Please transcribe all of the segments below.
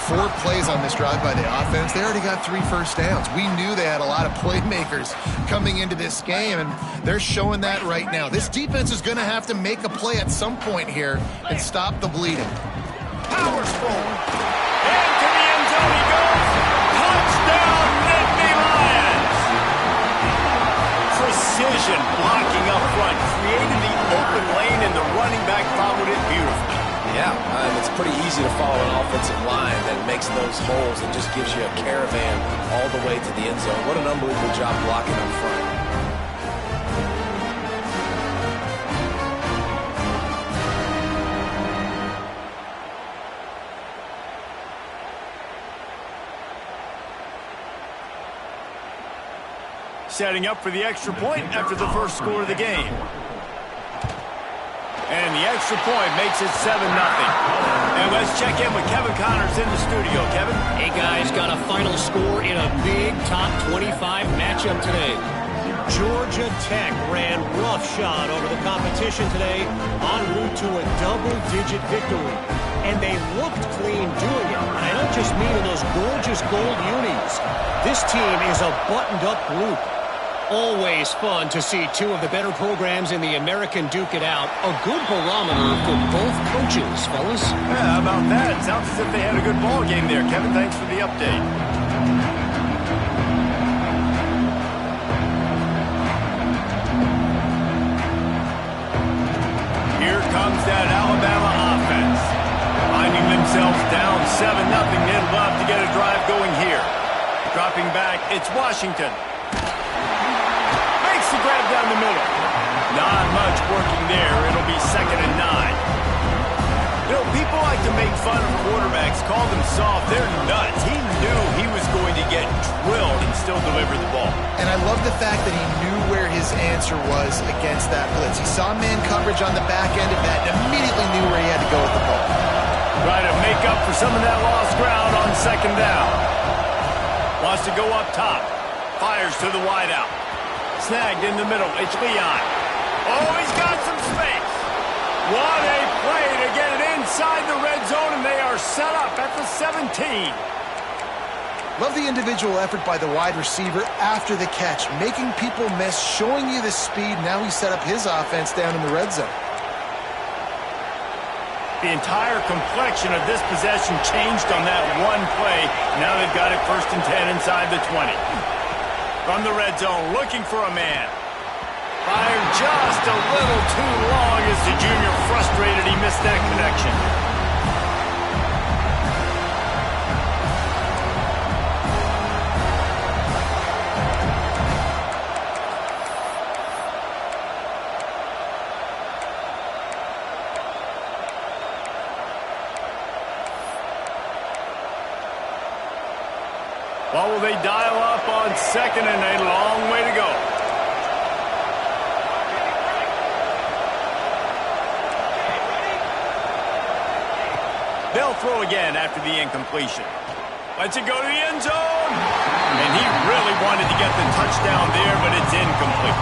4 plays on this drive by the offense. They already got 3 first downs. We knew they had a lot of playmakers coming into this game, and they're showing that right now. This defense is going to have to make a play at some point here and stop the bleeding. Powers forward. Into the end zone he goes. Touchdown, Nittany Lions. Precision blocking up front. Created the open lane, and the running back followed it beautifully. Yeah, it's pretty easy to follow an offensive line that makes those holes and just gives you a caravan all the way to the end zone. What an unbelievable job blocking up front. Setting up for the extra point after the first score of the game. And the extra point makes it 7-0. And let's check in with Kevin Connors in the studio. Kevin? Hey, guys, got a final score in a big top 25 matchup today. Georgia Tech ran roughshod over the competition today en route to a double-digit victory. And they looked clean doing it. And I don't just mean in those gorgeous gold unis. This team is a buttoned-up group. Always fun to see 2 of the better programs in the American duke it out. A good barometer for both coaches, fellas. Yeah, how about that? Sounds as if they had a good ball game there. Kevin, thanks for the update. Here comes that Alabama offense. Finding themselves down 7-0. They'd love to get a drive going here. Dropping back, it's Washington. The grab down the middle. Not much working there. It'll be 2nd and 9. You know, people like to make fun of quarterbacks, call them soft. They're nuts. He knew he was going to get drilled and still deliver the ball. And I love the fact that he knew where his answer was against that blitz. He saw man coverage on the back end of that and immediately knew where he had to go with the ball. Try to make up for some of that lost ground on 2nd down. Wants to go up top. Fires to the wideout. Snagged in the middle. It's Leon. Oh, he's got some space. What a play to get it inside the red zone, and they are set up at the 17. Love the individual effort by the wide receiver after the catch, making people miss, showing you the speed. Now he set up his offense down in the red zone. The entire complexion of this possession changed on that one play. Now they've got it 1st and 10 inside the 20. From the red zone, looking for a man. Fired just a little too long as the junior frustrated. He missed that connection. What will they dial up on 2nd and a long way to go? They'll throw again after the incompletion. Lets it go to the end zone. And he really wanted to get the touchdown there, but it's incomplete.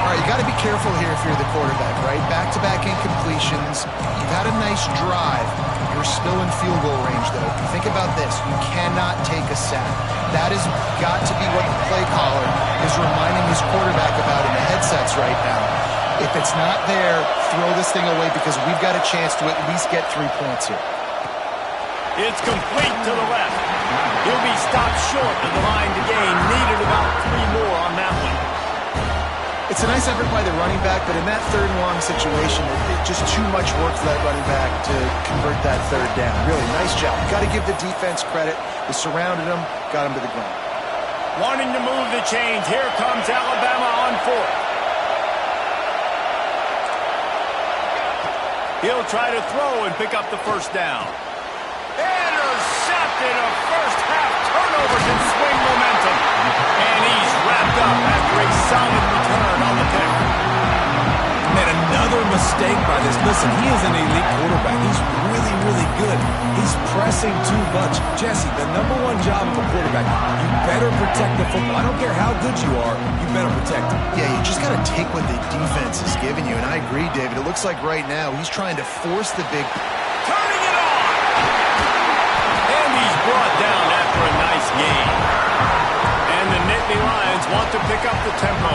All right, you got to be careful here if you're the quarterback, right? Back-to-back incompletions. You've had a nice drive. You're still in field goal range, though. Think about this. You cannot take a sack. That has got to be what the play caller is reminding his quarterback about in the headsets right now. If it's not there, throw this thing away because we've got a chance to at least get 3 points here. It's complete to the left. He'll be stopped short of the line to gain. Needed about 3 more on that one. It's a nice effort by the running back, but in that 3rd and long situation, it's just too much work for that running back to convert that 3rd down. Really, nice job. Got to give the defense credit. They surrounded him, got him to the ground. Wanting to move the chains. Here comes Alabama on 4th. He'll try to throw and pick up the 1st down. Intercepted. A first-half turnover can swing momentum. And he's wrapped up after a solid return on the pick. Made another mistake by this. Listen, he is an elite quarterback. He's really, really good. He's pressing too much. Jesse, the #1 job of a quarterback, you better protect the football. I don't care how good you are, you better protect it. Yeah, you just got to take what the defense is giving you, and I agree, David. It looks like right now he's trying to force the big... Turning it on! And the gain. And the Nittany Lions want to pick up the tempo.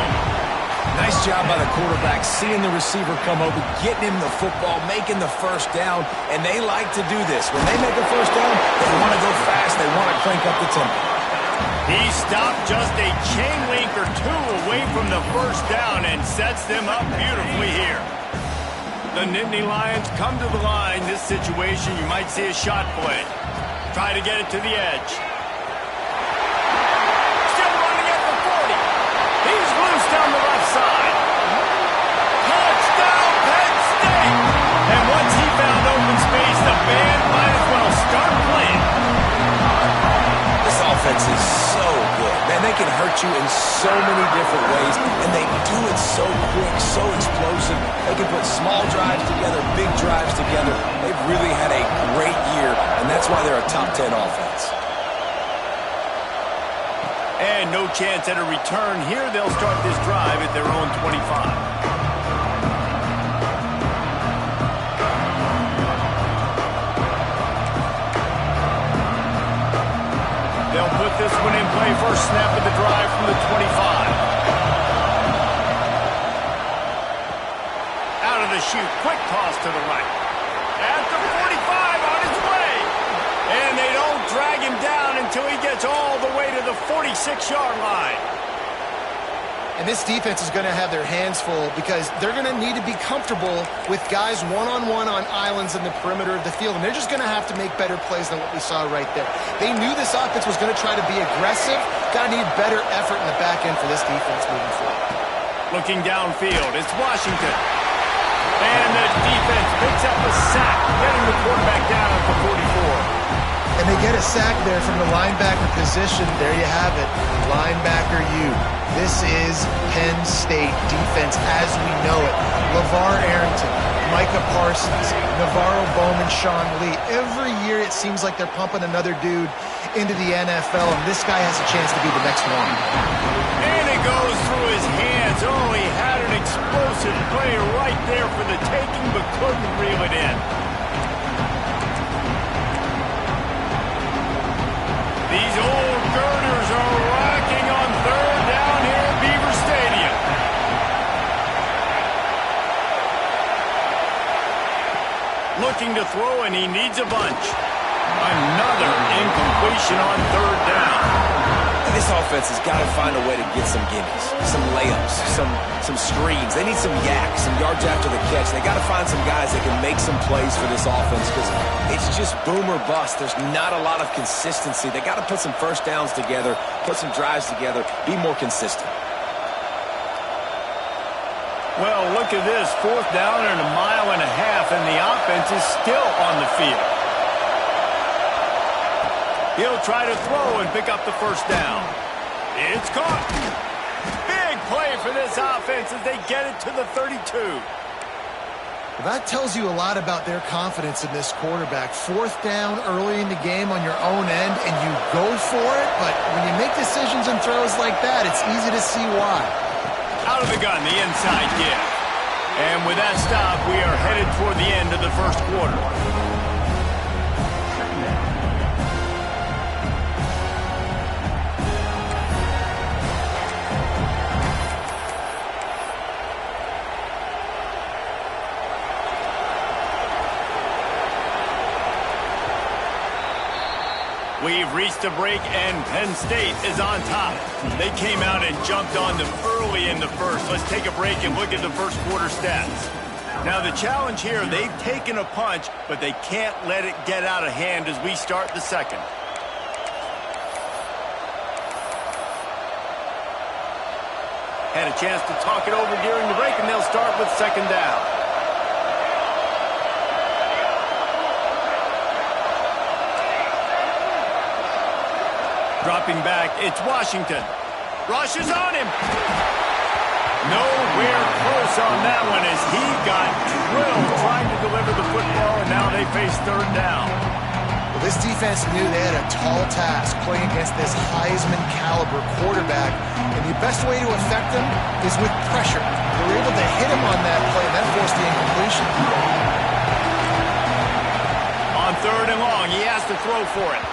Nice job by the quarterback, seeing the receiver come open, getting him the football, making the first down, and they like to do this. When they make a first down, they want to go fast. They want to crank up the tempo. He stopped just a chain link or two away from the first down and sets them up beautifully here. The Nittany Lions come to the line. This situation, you might see a shot play. Try to get it to the edge. Still running at the 40. He's loose down the left side. Touchdown, Penn State! And once he found open space, the band might as well start playing. This offense is so good. Man, they can hurt you in so many different ways, and they do it so quick, so explosive. They can put small drives together, big drives together. They've really had a great year, and that's why they're a top 10 offense. And no chance at a return here. They'll start this drive at their own 25. They'll put this one in play. First snap of the drive from the 25. Out of the chute. Quick toss to the right. At the 45 on his way. And they don't drag him down until he gets all the way to the 46-yard line. And this defense is going to have their hands full because they're going to need to be comfortable with guys one-on-one on islands in the perimeter of the field. And they're just going to have to make better plays than what we saw right there. They knew this offense was going to try to be aggressive. Got to need better effort in the back end for this defense moving forward. Looking downfield, it's Washington. And the defense picks up a sack, getting the quarterback down at the 44. And they get a sack there from the linebacker position. There you have it. Linebacker U. This is Penn State defense as we know it. LeVar Arrington, Micah Parsons, Navarro Bowman, Sean Lee. Every year it seems like they're pumping another dude into the NFL, and this guy has a chance to be the next one. And it goes through his hands. Oh, he had an explosive play right there for the taking, but couldn't reel it in. These old girders are rocking on third down here at Beaver Stadium. Looking to throw, and he needs a bunch. Another incompletion on third down. And this offense has got to find a way to get some gimmies, some layups, some screens. They need some yak, some yards after the catch. They got to find some guys that can make some plays for this offense because it's just boom or bust. There's not a lot of consistency. They got to put some first downs together, put some drives together, be more consistent. Well, look at this. Fourth down and 1.5 miles, and the offense is still on the field. He'll try to throw and pick up the first down. It's caught. Big play for this offense as they get it to the 32. Well, that tells you a lot about their confidence in this quarterback. Fourth down early in the game on your own end, and you go for it, but when you make decisions and throws like that, it's easy to see why. Out of the gun, the inside give. And with that stop, we are headed toward the end of the first quarter. We've reached a break, and Penn State is on top. They came out and jumped on them early in the first. Let's take a break and look at the first quarter stats. Now, the challenge here, they've taken a punch, but they can't let it get out of hand as we start the second. Had a chance to talk it over during the break, and they'll start with second down. Dropping back, it's Washington. Rush is on him. Nowhere close on that one as he got drilled trying to deliver the football, and now they face third down. Well, this defense knew they had a tall task playing against this Heisman caliber quarterback, and the best way to affect him is with pressure. They were able to hit him on that play, and that forced the incompletion. On third and long, he has to throw for it.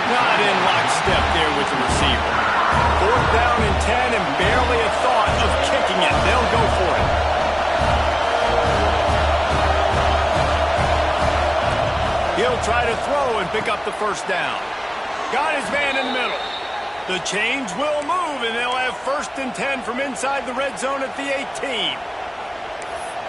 Not in lockstep there with the receiver. 4th down and 10 and barely a thought of kicking it. They'll go for it. He'll try to throw and pick up the 1st down. Got his man in the middle. The chains will move, and they'll have 1st and 10 from inside the red zone at the 18.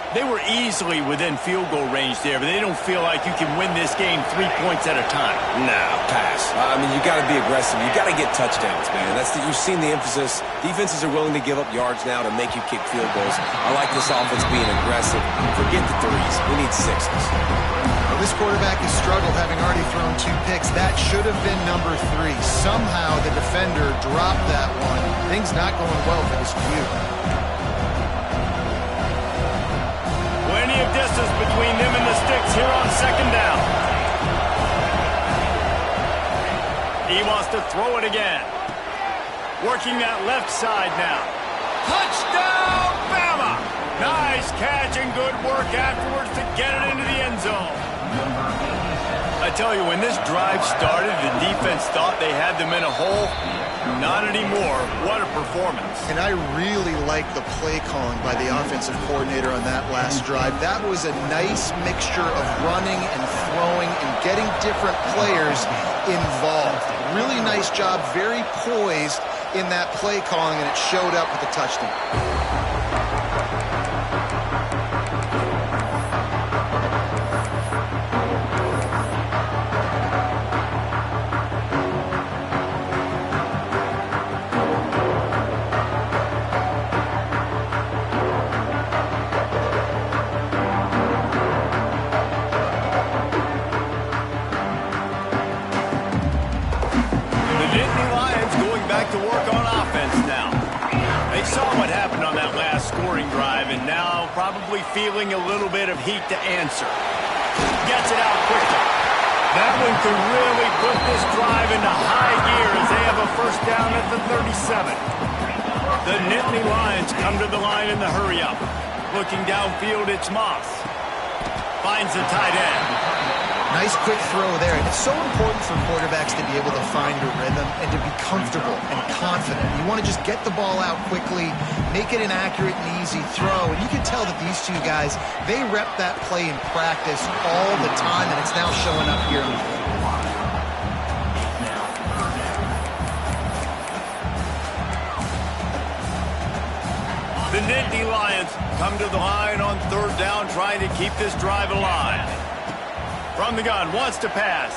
They were easily within field goal range there, but they don't feel like you can win this game 3 points at a time. No, pass. I mean, you got to be aggressive. You got to get touchdowns, man. You've seen the emphasis. Defenses are willing to give up yards now to make you kick field goals. I like this offense being aggressive. Forget the 3s. We need 6s. Well, this quarterback has struggled, having already thrown 2 picks. That should have been number 3. Somehow the defender dropped that one. Things not going well for this Q. Plenty of distance between them and the sticks here on 2nd down. He wants to throw it again. Working that left side now. Touchdown, Bama! Nice catch and good work afterwards to get it into the end zone. I tell you, when this drive started, the defense thought they had them in a hole. Not anymore. What a performance. And I really like the play calling by the offensive coordinator on that last drive. That was a nice mixture of running and throwing and getting different players involved. Really nice job, very poised in that play calling, and it showed up with a touchdown. Probably feeling a little bit of heat to answer. Gets it out quickly. That one could really put this drive into high gear as they have a 1st down at the 37. The Nittany Lions come to the line in the hurry-up. Looking downfield, it's Moss. Finds the tight end. Nice quick throw there. And it's so important for quarterbacks to be able to find a rhythm and to be comfortable and confident. You want to just get the ball out quickly, make it an accurate and easy throw. And you can tell that these 2 guys, they rep that play in practice all the time, and it's now showing up here on the field. The Nittany Lions come to the line on 3rd down, trying to keep this drive alive. From the gun, wants to pass.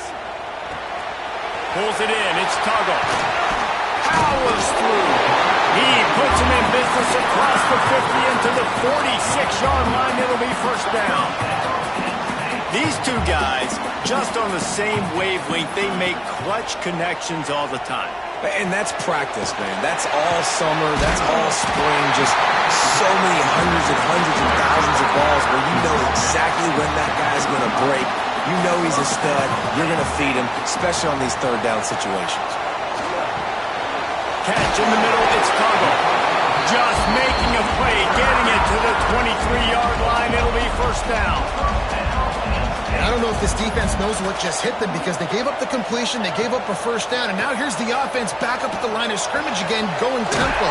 Pulls it in, it's Tuggle. Powers through. He puts him in business across the 50 into the 46-yard line. It'll be 1st down. These 2 guys, just on the same wavelength, they make clutch connections all the time. And that's practice, man. That's all summer. That's all spring. Just so many hundreds and thousands of balls where you know exactly when that guy's going to break. You know he's a stud. You're going to feed him, especially on these 3rd down situations. Catch in the middle. It's Tuggle. Just making a play, getting it to the 23-yard line. It'll be 1st down. I don't know if this defense knows what just hit them, because they gave up the completion, they gave up a 1st down, and now here's the offense back up at the line of scrimmage again, going tempo.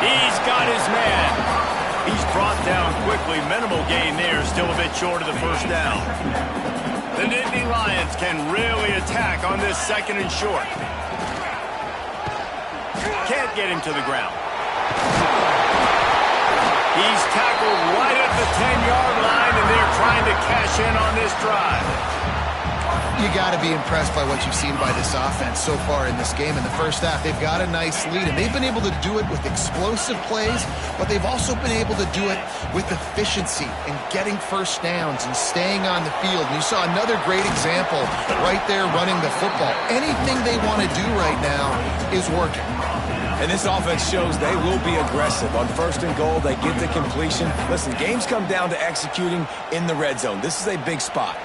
He's got his man. He's brought down quickly. Minimal gain there, still a bit short of the 1st down. The Nittany Lions can really attack on this 2nd and short. Can't get him to the ground. He's tackled right at the 10-yard line, and they're trying to cash in on this drive. You got to be impressed by what you've seen by this offense so far in this game. In the 1st half, they've got a nice lead, and they've been able to do it with explosive plays, but they've also been able to do it with efficiency and getting 1st downs and staying on the field. And you saw another great example right there running the football. Anything they want to do right now is working. And this offense shows they will be aggressive. On 1st and goal, they get the completion. Listen, games come down to executing in the red zone. This is a big spot.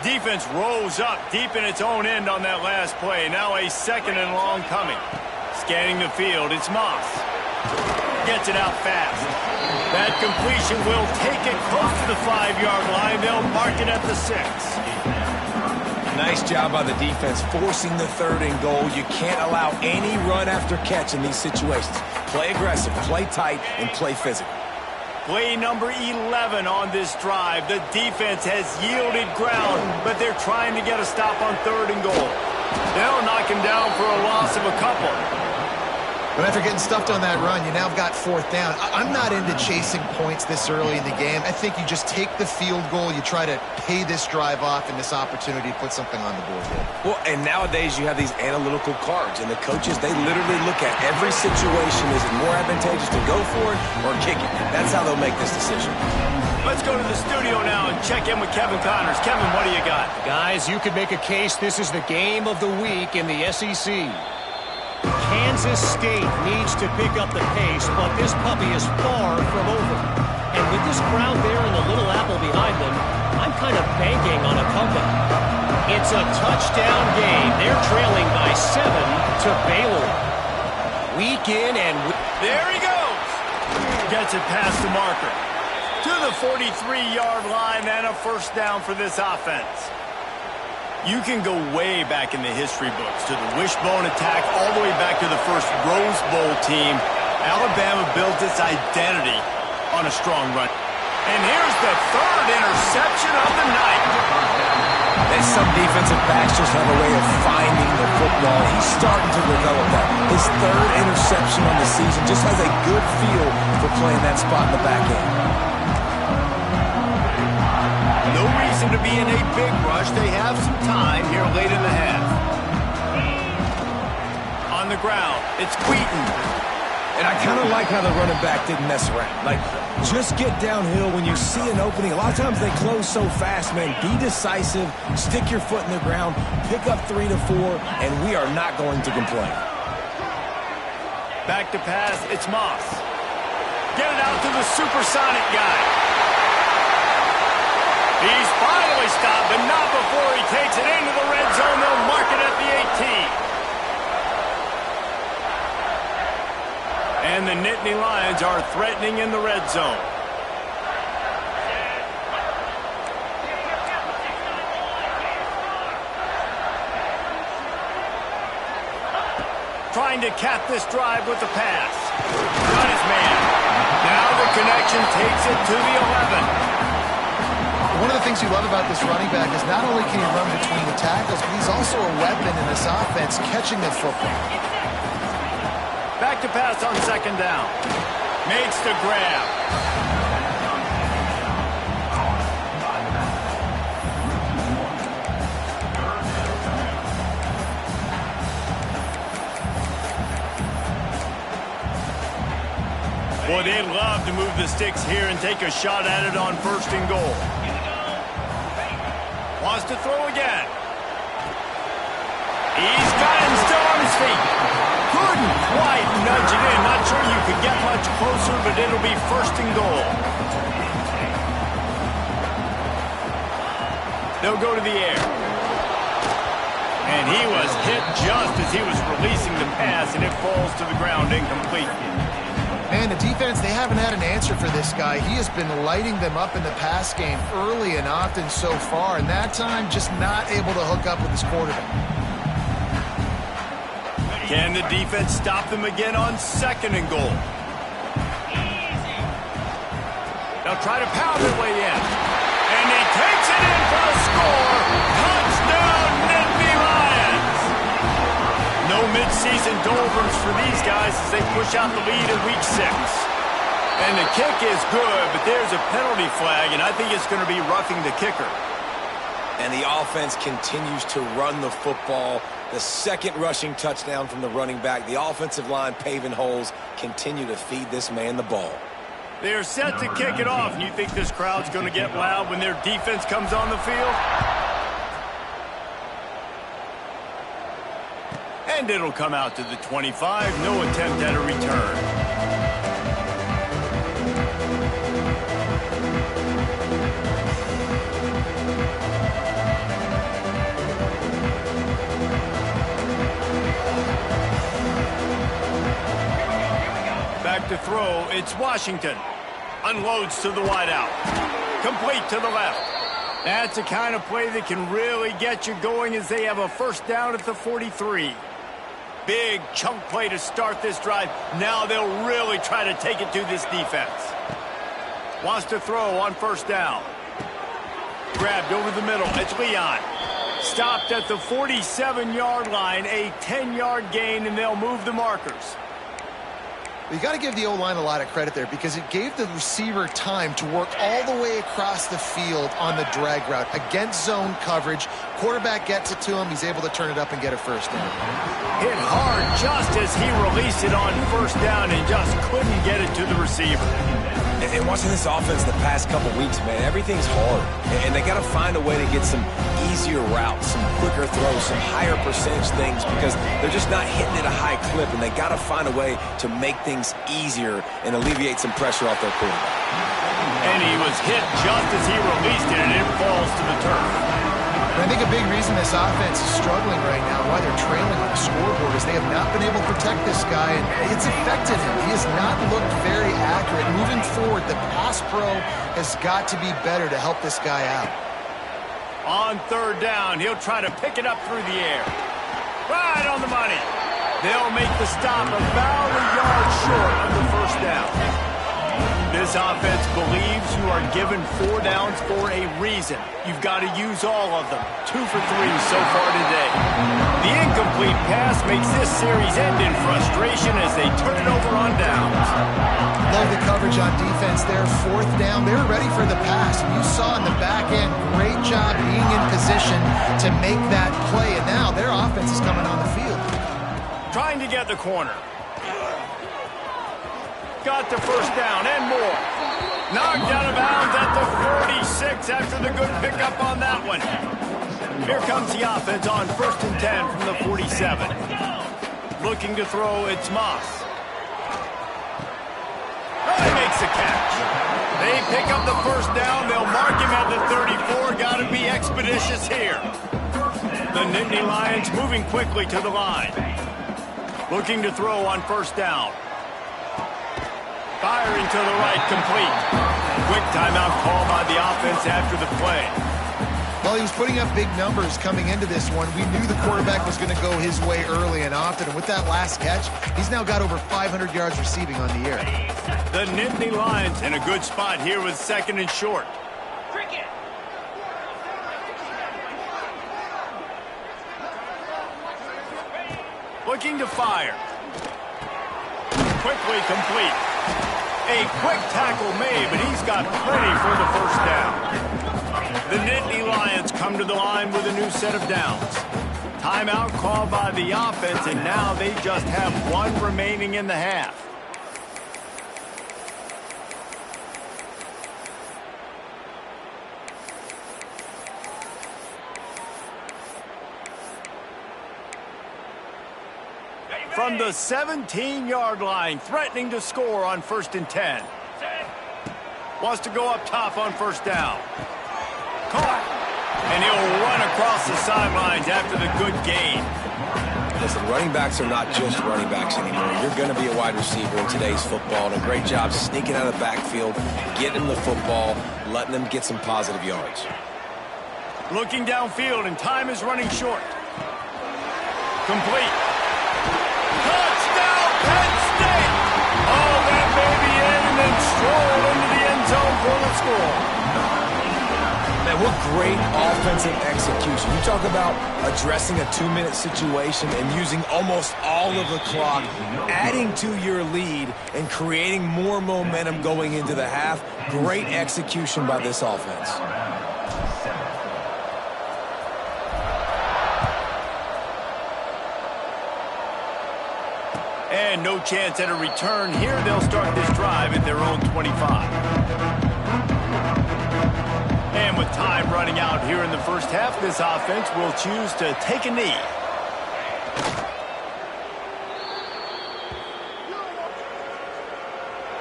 Defense rose up deep in its own end on that last play. Now a 2nd and long coming. Scanning the field, it's Moss. Gets it out fast. That completion will take it close to the 5-yard line. They'll mark it at the 6. Nice job by the defense forcing the 3rd and goal. You can't allow any run after catch in these situations. Play aggressive, play tight, and play physical. Play number 11 on this drive. The defense has yielded ground, but they're trying to get a stop on 3rd and goal. They'll knock him down for a loss of a couple. But after getting stuffed on that run, you now got 4th down. I'm not into chasing points this early in the game. I think you just take the field goal, you try to pay this drive off and this opportunity to put something on the board here. Well, and nowadays you have these analytical cards, and the coaches, they literally look at every situation. Is it more advantageous to go for it or kick it? That's how they'll make this decision. Let's go to the studio now and check in with Kevin Connors. Kevin, what do you got? Guys, you could make a case this is the game of the week in the SEC. Kansas State needs to pick up the pace, but this puppy is far from over. And with this crowd there and the Little Apple behind them, I'm kind of banking on a comeback. It's a touchdown game. They're trailing by 7 to Baylor. Week in and there he goes. Gets it past the marker. To the 43-yard line and a 1st down for this offense. You can go way back in the history books to the wishbone attack all the way back to the first Rose Bowl team. Alabama built its identity on a strong run. And here's the 3rd interception of the night. And some defensive backs just have a way of finding the football. He's starting to develop that. His 3rd interception on the season just has a good feel for playing that spot in the back end. No reason to be in a big rush. They have some time here late in the half. On the ground, it's Wheaton. And I kind of like how the running back didn't mess around. Like, just get downhill when you see an opening. A lot of times they close so fast, man. Be decisive, stick your foot in the ground, pick up 3 to 4, and we are not going to complain. Back to pass, it's Moss. Get it out to the supersonic guy. He's finally stopped, but not before he takes it into the red zone. They'll mark it at the 18. And the Nittany Lions are threatening in the red zone. Trying to cap this drive with the pass. Got his man. Now the connection takes it to the 11. One of the things you love about this running back is not only can he run between the tackles, but he's also a weapon in this offense catching the football. Back to pass on 2nd down. Makes the grab. Boy, they'd love to move the sticks here and take a shot at it on 1st and goal. Wants to throw again. He's got him still on his feet. Couldn't quite nudge it in. Not sure you could get much closer, but it'll be 1st and goal. They'll go to the air. And he was hit just as he was releasing the pass, and it falls to the ground incomplete. Man, the defense, they haven't had an answer for this guy. He has been lighting them up in the pass game early and often so far, and that time just not able to hook up with his quarterback. Can the defense stop them again on 2nd and goal? They'll try to pound their way in. And he takes it in for a score. Touchdown, Nittany Lions. No midseason doldrums for these guys as they push out the lead in week 6. And the kick is good, but there's a penalty flag, and I think it's going to be roughing the kicker. And the offense continues to run the football. The 2nd rushing touchdown from the running back. The offensive line paving holes. Continue to feed this man the ball. They're set to kick it off, and you think this crowd's going to get loud when their defense comes on the field? And it'll come out to the 25. No attempt at a return. Back to throw, it's Washington. Unloads to the wideout. Complete to the left. That's the kind of play that can really get you going as they have a first down at the 43. Big chunk play to start this drive. Now they'll really try to take it to this defense. Wants to throw on first down. Grabbed over the middle. It's Leon. Stopped at the 47-yard line. A 10-yard gain, and they'll move the markers. You got to give the O-line a lot of credit there because it gave the receiver time to work all the way across the field on the drag route against zone coverage. Quarterback gets it to him. He's able to turn it up and get a first down. Hit hard just as he released it on first down and just couldn't get it to the receiver. And watching this offense the past couple weeks, man, everything's hard. And they got to find a way to get some easier routes, some quicker throws, some higher percentage things because they're just not hitting at a high clip, and they got to find a way to make things easier and alleviate some pressure off their quarterback. And he was hit just as he released it, and it falls to the turf. And I think a big reason this offense is struggling right now, why they're trailing on the scoreboard, is they have not been able to protect this guy, and it's affected him. He has not looked very accurate. Moving forward, the pass pro has got to be better to help this guy out. On third down, he'll try to pick it up through the air. Right on the money. They'll make the stop about a yard short of the first down. This offense believes you are given 4 downs for a reason. You've got to use all of them. 2 for 3 so far today. The incomplete pass makes this series end in frustration as they turn it over on downs. Love the coverage on defense there. 4th down. They were ready for the pass. And you saw in the back end, great job being in position to make that play. And now their offense is coming on the field. Trying to get the corner. Got the first down and more. Knocked out of bounds at the 46 after the good pickup on that one. Here comes the offense on 1st and 10 from the 47. Looking to throw, it's Moss. He makes the catch. They pick up the first down. They'll mark him at the 34. Got to be expeditious here. The Nittany Lions moving quickly to the line. Looking to throw on first down. Firing to the right, complete. Quick timeout call by the offense after the play. Well, he was putting up big numbers coming into this one. We knew the quarterback was going to go his way early and often. And with that last catch, he's now got over 500 yards receiving on the year. The Nittany Lions in a good spot here with 2nd and short. Looking to fire. Quickly complete. A quick tackle made, but he's got plenty for the first down. The Nittany Lions come to the line with a new set of downs. Timeout called by the offense, and now they just have 1 remaining in the half. From the 17-yard line, threatening to score on 1st and 10. Wants to go up top on first down. Caught. And he'll run across the sidelines after the good gain. Listen, running backs are not just running backs anymore. You're going to be a wide receiver in today's football. And a great job sneaking out of the backfield, getting them the football, letting them get some positive yards. Looking downfield, and time is running short. Complete. Touchdown, Penn State! Oh, that may be in, and then stroll into the end zone for the score. Man, what great offensive execution. You talk about addressing a 2-minute situation and using almost all of the clock, adding to your lead and creating more momentum going into the half. Great execution by this offense. And no chance at a return here. They'll start this drive at their own 25. And with time running out here in the first half, this offense will choose to take a knee.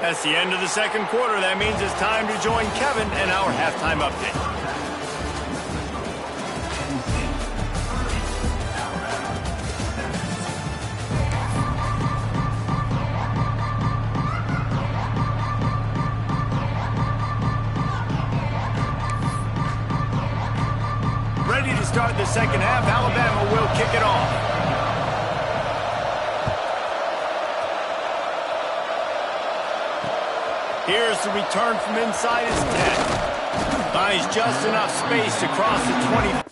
That's the end of the second quarter. That means it's time to join Kevin and our halftime update. start the second half. Alabama will kick it off. Here's the return from inside his 10. Finds just enough space to cross the 20.